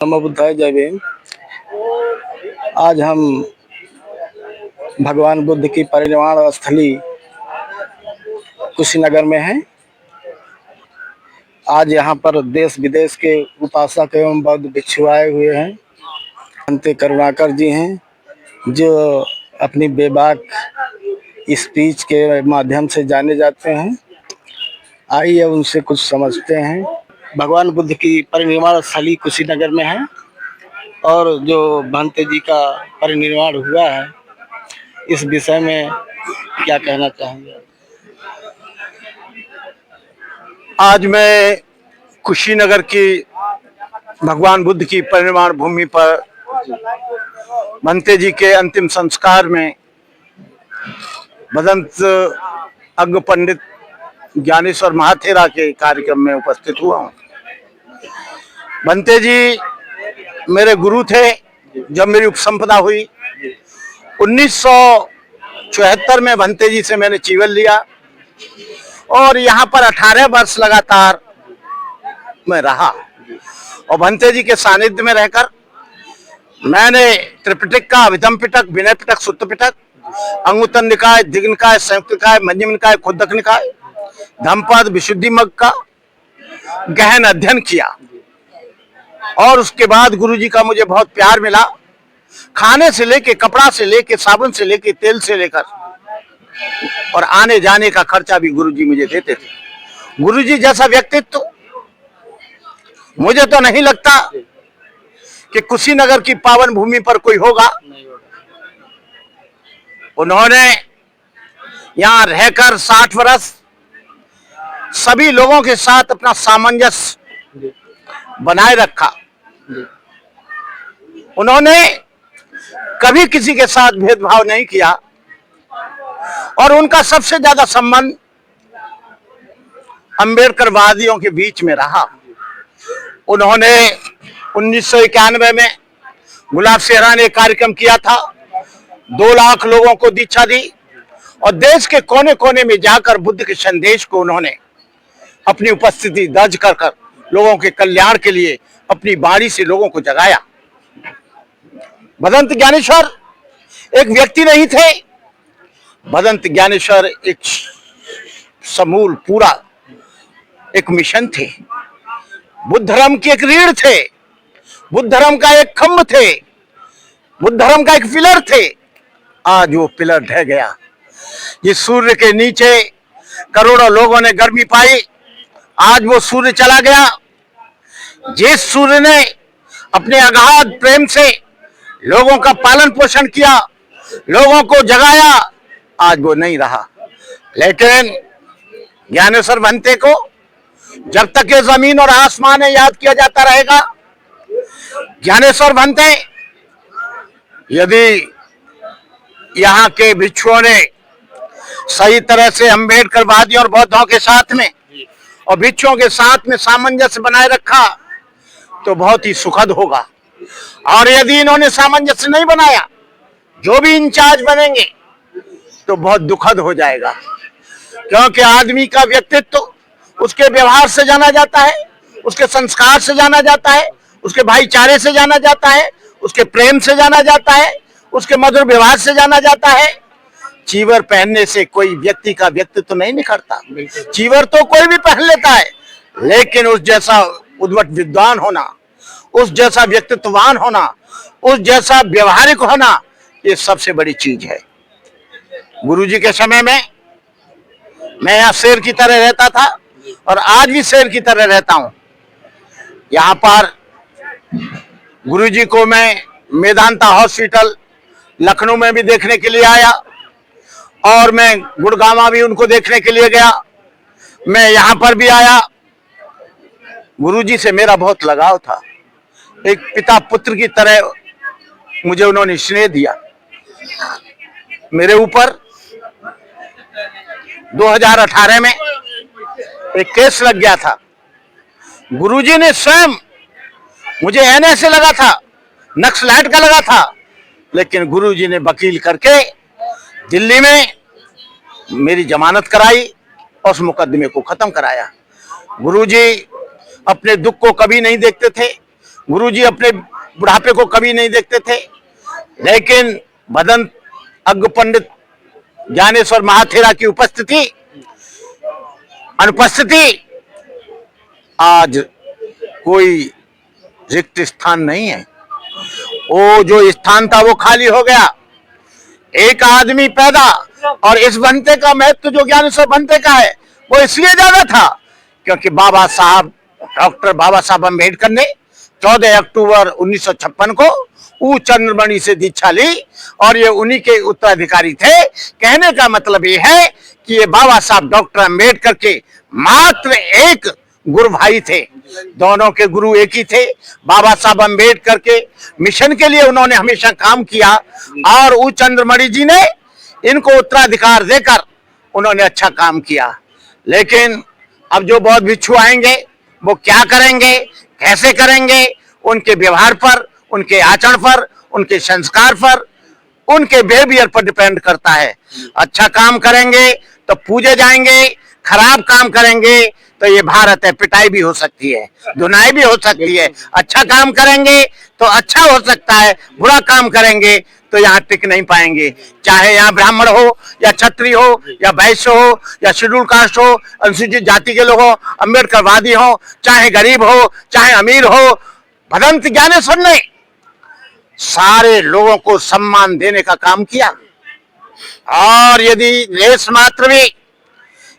नमो बुद्धाय जय भीम। आज हम भगवान बुद्ध की परिनिर्वाण स्थली कुशीनगर में हैं। आज यहाँ पर देश विदेश के उपासक एवं बौद्ध भिक्षु आए हुए हैं। अंते करुणाकर जी हैं जो अपनी बेबाक स्पीच के माध्यम से जाने जाते हैं। आइए उनसे कुछ समझते हैं। भगवान बुद्ध की परिनिर्वाण स्थली कुशीनगर में है और जो भंते जी का परिनिर्वाण हुआ है इस विषय में क्या कहना चाहेंगे? आज मैं कुशीनगर की भगवान बुद्ध की परिनिर्वाण भूमि पर भंते जी के अंतिम संस्कार में भदंत अग्र पंडित ज्ञानेश्वर महाथेरा के कार्यक्रम में उपस्थित हुआ हूँ। भंते जी मेरे गुरु थे। जब मेरी उपसंपदा हुई 1974 में भंते जी से मैंने चीवल लिया और यहाँ पर 18 वर्ष लगातार मैं रहा और भंते जी के सानिध्य में रहकर मैंने त्रिपिटक का अभिधम पिटक, विनय पिटक, सुत्त पिटक, अंगुत्तर निकाय, दिग्ग निकाय, संयुक्त निकाय, मध्यम निकाय, खुद्दक निकाय, धम्मपद, विशुद्धि मग्ग का गहन अध्ययन किया और उसके बाद गुरुजी का मुझे बहुत प्यार मिला। खाने से लेके, कपड़ा से लेके, साबुन से लेके, तेल से लेकर और आने जाने का खर्चा भी गुरुजी मुझे देते थे। गुरुजी जैसा व्यक्तित्व मुझे तो नहीं लगता कि कुशीनगर की पावन भूमि पर कोई होगा। उन्होंने यहाँ रहकर 60 वर्ष सभी लोगों के साथ अपना सामंजस्य बनाए रखा। उन्होंने कभी किसी के साथ भेदभाव नहीं किया और उनका सबसे ज्यादा संबंध अम्बेडकरवादियों के बीच में रहा। उन्होंने 1991 में गुलाब सेहरा ने कार्यक्रम किया था, 2 लाख लोगों को दीक्षा दी और देश के कोने कोने में जाकर बुद्ध के संदेश को उन्होंने अपनी उपस्थिति दर्ज कर कर लोगों के कल्याण के लिए अपनी वाणी से लोगों को जगाया। भदंत ज्ञानेश्वर एक व्यक्ति नहीं थे, भदंत ज्ञानेश्वर एक समूल पूरा एक मिशन थे। बुद्ध धर्म की एक रीढ़ थे, बुद्ध धर्म का एक खंभ थे, बुद्ध धर्म का एक पिलर थे। आज वो पिलर ढह गया। जिस सूर्य के नीचे करोड़ों लोगों ने गर्मी पाई, आज वो सूर्य चला गया। जिस सूर्य ने अपने अगाध प्रेम से लोगों का पालन पोषण किया, लोगों को जगाया, आज वो नहीं रहा। लेकिन ज्ञानेश्वर भंते को जब तक ये जमीन और आसमान है याद किया जाता रहेगा। ज्ञानेश्वर भंते, यदि यहाँ के भिक्षुओं ने सही तरह से अम्बेडकरवादियों और बौद्धों के साथ में और भिक्षुओं के साथ में सामंजस्य बनाए रखा तो बहुत ही सुखद होगा। और यदि इन्होंने सामंजस्य नहीं बनाया, जो भी इंचार्ज बनेंगे तो बहुत दुखद हो जाएगा। क्योंकि आदमी का व्यक्तित्व उसके व्यवहार से जाना जाता है, उसके संस्कार से जाना जाता है, उसके भाईचारे से जाना जाता है, उसके प्रेम से जाना जाता है, उसके मधुर व्यवहार से जाना जाता है। चीवर पहनने से कोई व्यक्ति का व्यक्तित्व नहीं निखरता। चीवर तो कोई भी पहन लेता है, लेकिन उस जैसा उद्भट विद्वान होना, उस जैसा व्यक्तित्ववान होना, उस जैसा व्यवहारिक होना, ये सबसे बड़ी चीज है। गुरुजी के समय में मैं यहाँ शेर की तरह रहता था और आज भी शेर की तरह रहता हूँ। यहाँ पर गुरुजी को मैं मेदांता हॉस्पिटल लखनऊ में भी देखने के लिए आया और मैं गुड़गांव भी उनको देखने के लिए गया। मैं यहाँ पर भी आया। गुरुजी से मेरा बहुत लगाव था। एक पिता पुत्र की तरह मुझे उन्होंने स्नेह दिया। मेरे ऊपर 2018 में एक केस लग गया था। गुरुजी ने स्वयं, मुझे एनए से लगा था, नक्सलाइट का लगा था, लेकिन गुरुजी ने वकील करके दिल्ली में मेरी जमानत कराई और उस मुकदमे को खत्म कराया। गुरुजी अपने दुख को कभी नहीं देखते थे। गुरुजी अपने बुढ़ापे को कभी नहीं देखते थे, लेकिन भदंत अग्र पंडित ज्ञानेश्वर महाथेरा की अनुपस्थिति आज कोई रिक्त स्थान नहीं है। वो जो स्थान था वो खाली हो गया। एक आदमी पैदा, और इस भंते का महत्व जो ज्ञानेश्वर भंते का है वो इसलिए ज्यादा था क्योंकि डॉक्टर बाबा साहब अम्बेडकर ने 14 अक्टूबर 1956 को ऊ चंद्रमणि से दीक्षा ली और ये उन्हीं के उत्तराधिकारी थे। कहने का मतलब ये है कि ये बाबा साहब डॉक्टर अम्बेडकर के मात्र एक गुरु भाई थे, दोनों के गुरु एक ही थे। बाबा साहब अम्बेडकर के मिशन के लिए उन्होंने हमेशा काम किया और ऊ चंद्रमणि जी ने इनको उत्तराधिकार देकर उन्होंने अच्छा काम किया। लेकिन अब जो बौद्ध भिक्षु आएंगे वो क्या करेंगे, कैसे करेंगे, उनके व्यवहार पर, उनके आचरण पर, उनके संस्कार पर, उनके बिहेवियर पर डिपेंड करता है। अच्छा काम करेंगे तो पूजे जाएंगे, खराब काम करेंगे तो ये भारत है, पिटाई भी हो सकती है, धुनाई भी हो सकती है। अच्छा काम करेंगे तो अच्छा हो सकता है, बुरा काम करेंगे तो यहाँ टिक नहीं पाएंगे। चाहे यहाँ ब्राह्मण हो या क्षत्रिय हो या वैश्य हो या शेड्यूल कास्ट हो, अनुसूचित जाति के लोग हो, अम्बेडकरवादी हो, चाहे गरीब हो चाहे अमीर हो, भदंत ज्ञानेश्वर ने सारे लोगों को सम्मान देने का काम किया। और यदि लेश मात्र भी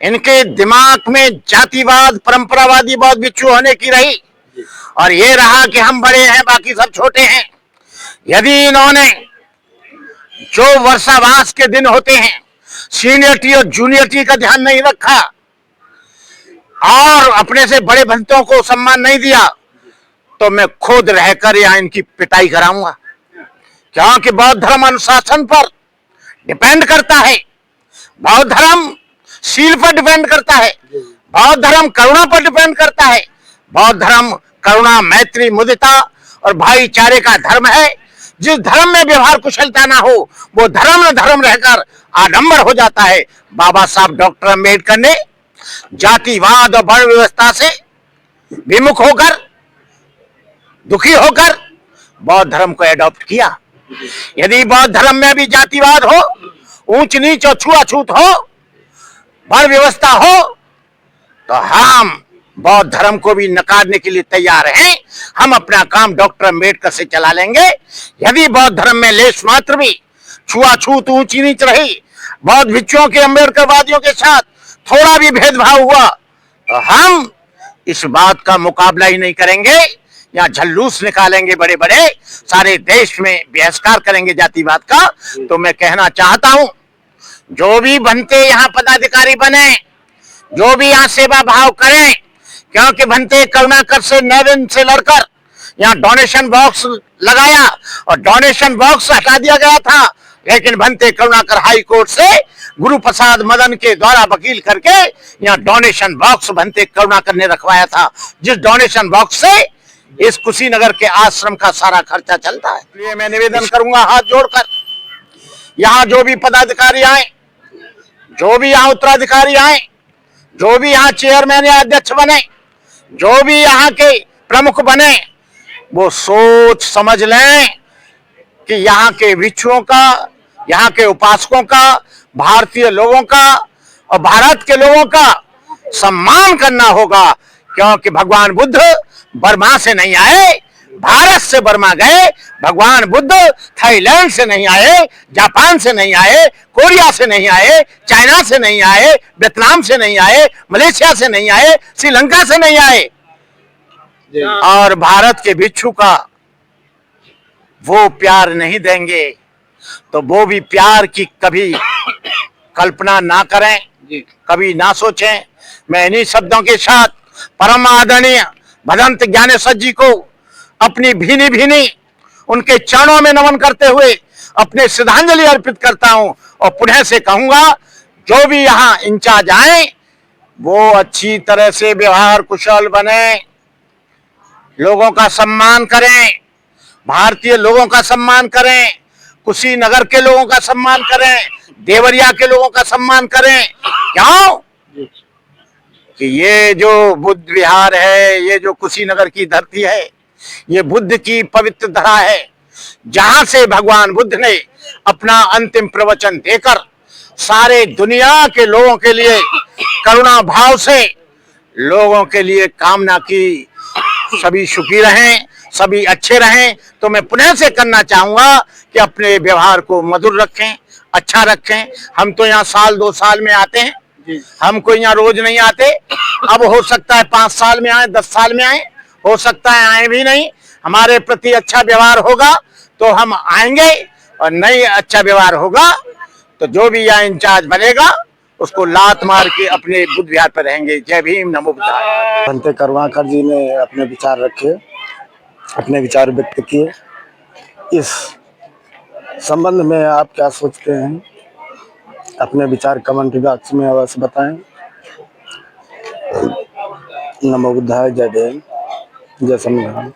इनके दिमाग में जातिवाद, परंपरावादी बौद्ध भिक्षु होने की रही और ये रहा कि हम बड़े हैं बाकी सब छोटे हैं, यदि इन्होंने जो वर्षावास के दिन होते हैं सीनियरिटी और जूनियरिटी का ध्यान नहीं रखा और अपने से बड़े भंतों को सम्मान नहीं दिया तो मैं खुद रहकर यहाँ इनकी पिटाई कराऊंगा। क्योंकि बौद्ध धर्म अनुशासन पर डिपेंड करता है, बौद्ध धर्म शील पर डिपेंड करता है, बौद्ध धर्म करुणा पर डिपेंड करता है। बौद्ध धर्म करुणा, मैत्री, मुदिता और भाईचारे का धर्म है। जिस धर्म में व्यवहार कुशलता ना हो वो धर्म न धर्म रहकर आडंबर हो जाता है। बाबा साहब डॉक्टर अम्बेडकर ने जातिवाद और वर्ण व्यवस्था से विमुख होकर, दुखी होकर बौद्ध धर्म को एडॉप्ट किया। यदि बौद्ध धर्म में भी जातिवाद हो, ऊंच नीच और छुआछूत हो, वर्ण व्यवस्था हो, तो हम बौद्ध धर्म को भी नकारने के लिए तैयार हैं। हम अपना काम डॉक्टर अम्बेडकर से चला लेंगे। यदि बौद्ध धर्म में लेश मात्र भी छुआछूत, ऊंची नीच रही, बौद्ध भिक्षुओं के, अम्बेडकरवादियों के साथ थोड़ा भी भेदभाव हुआ तो हम इस बात का मुकाबला ही नहीं करेंगे। यहाँ झल्लूस निकालेंगे बड़े बड़े, सारे देश में बहिष्कार करेंगे जातिवाद का। तो मैं कहना चाहता हूं जो भी भंते यहाँ पदाधिकारी बने, जो भी यहाँ सेवा भाव करें, क्योंकि भंते करुणाकर से 9 दिन से लड़कर यहाँ डोनेशन बॉक्स लगाया और डोनेशन बॉक्स हटा दिया गया था, लेकिन भंते करुणाकर हाई कोर्ट से गुरु प्रसाद मदन के द्वारा वकील करके यहाँ डोनेशन बॉक्स भंते करुणाकर ने रखवाया था, जिस डोनेशन बॉक्स से इस कुशीनगर के आश्रम का सारा खर्चा चलता है। इसलिए मैं निवेदन करूंगा हाथ जोड़कर, यहाँ जो भी पदाधिकारी आए, जो भी यहाँ उत्तराधिकारी आए, जो भी यहाँ चेयरमैन या अध्यक्ष बने, जो भी यहाँ के प्रमुख बने, वो सोच समझ लें कि यहाँ के भिक्षुओं का, यहाँ के उपासकों का, भारतीय लोगों का और भारत के लोगों का सम्मान करना होगा। क्योंकि भगवान बुद्ध बर्मा से नहीं आए, भारत से बर्मा गए। भगवान बुद्ध थाईलैंड से नहीं आए, जापान से नहीं आए, कोरिया से नहीं आए, चाइना से नहीं आए, वियतनाम से नहीं आए, मलेशिया से नहीं आए, श्रीलंका से नहीं आए। और भारत के भिक्षु का वो प्यार नहीं देंगे तो वो भी प्यार की कभी कल्पना ना करें, कभी ना सोचें। मैं इन्हीं शब्दों के साथ परम आदरणीय भदंत ज्ञानेश्वर जी को अपनी भीनी भीनी उनके चरणों में नमन करते हुए अपने श्रद्धांजलि अर्पित करता हूं और पुनः से कहूंगा जो भी यहाँ इंचार्ज आए वो अच्छी तरह से व्यवहार कुशल बने, लोगों का सम्मान करें, भारतीय लोगों का सम्मान करें, कुशीनगर के लोगों का सम्मान करें, देवरिया के लोगों का सम्मान करें। क्यों कि ये जो बुद्ध विहार है, ये जो कुशीनगर की धरती है, ये बुद्ध की पवित्र धरा है, जहां से भगवान बुद्ध ने अपना अंतिम प्रवचन देकर सारे दुनिया के लोगों के लिए करुणा भाव से लोगों के लिए कामना की। सभी सुखी रहें, सभी अच्छे रहें। तो मैं पुनः से करना चाहूंगा कि अपने व्यवहार को मधुर रखें, अच्छा रखें। हम तो यहाँ साल 2 साल में आते हैं, हम कोई यहाँ रोज नहीं आते। अब हो सकता है 5 साल में आए, 10 साल में आए, हो सकता है आए भी नहीं। हमारे प्रति अच्छा व्यवहार होगा तो हम आएंगे, और नहीं अच्छा व्यवहार होगा तो जो भी यहाँ इंचार्ज बनेगा उसको लात मार के अपने बुद्ध विहार पर रहेंगे। जय भीम, नमो बुद्धाय। भंते करुणाकर जी ने अपने विचार रखे, अपने विचार व्यक्त किए। इस संबंध में आप क्या सोचते हैं? अपने विचार कमेंट बॉक्स में अवश्य बताएं। नमो बुद्धाय, जय भीम, जय संविधान।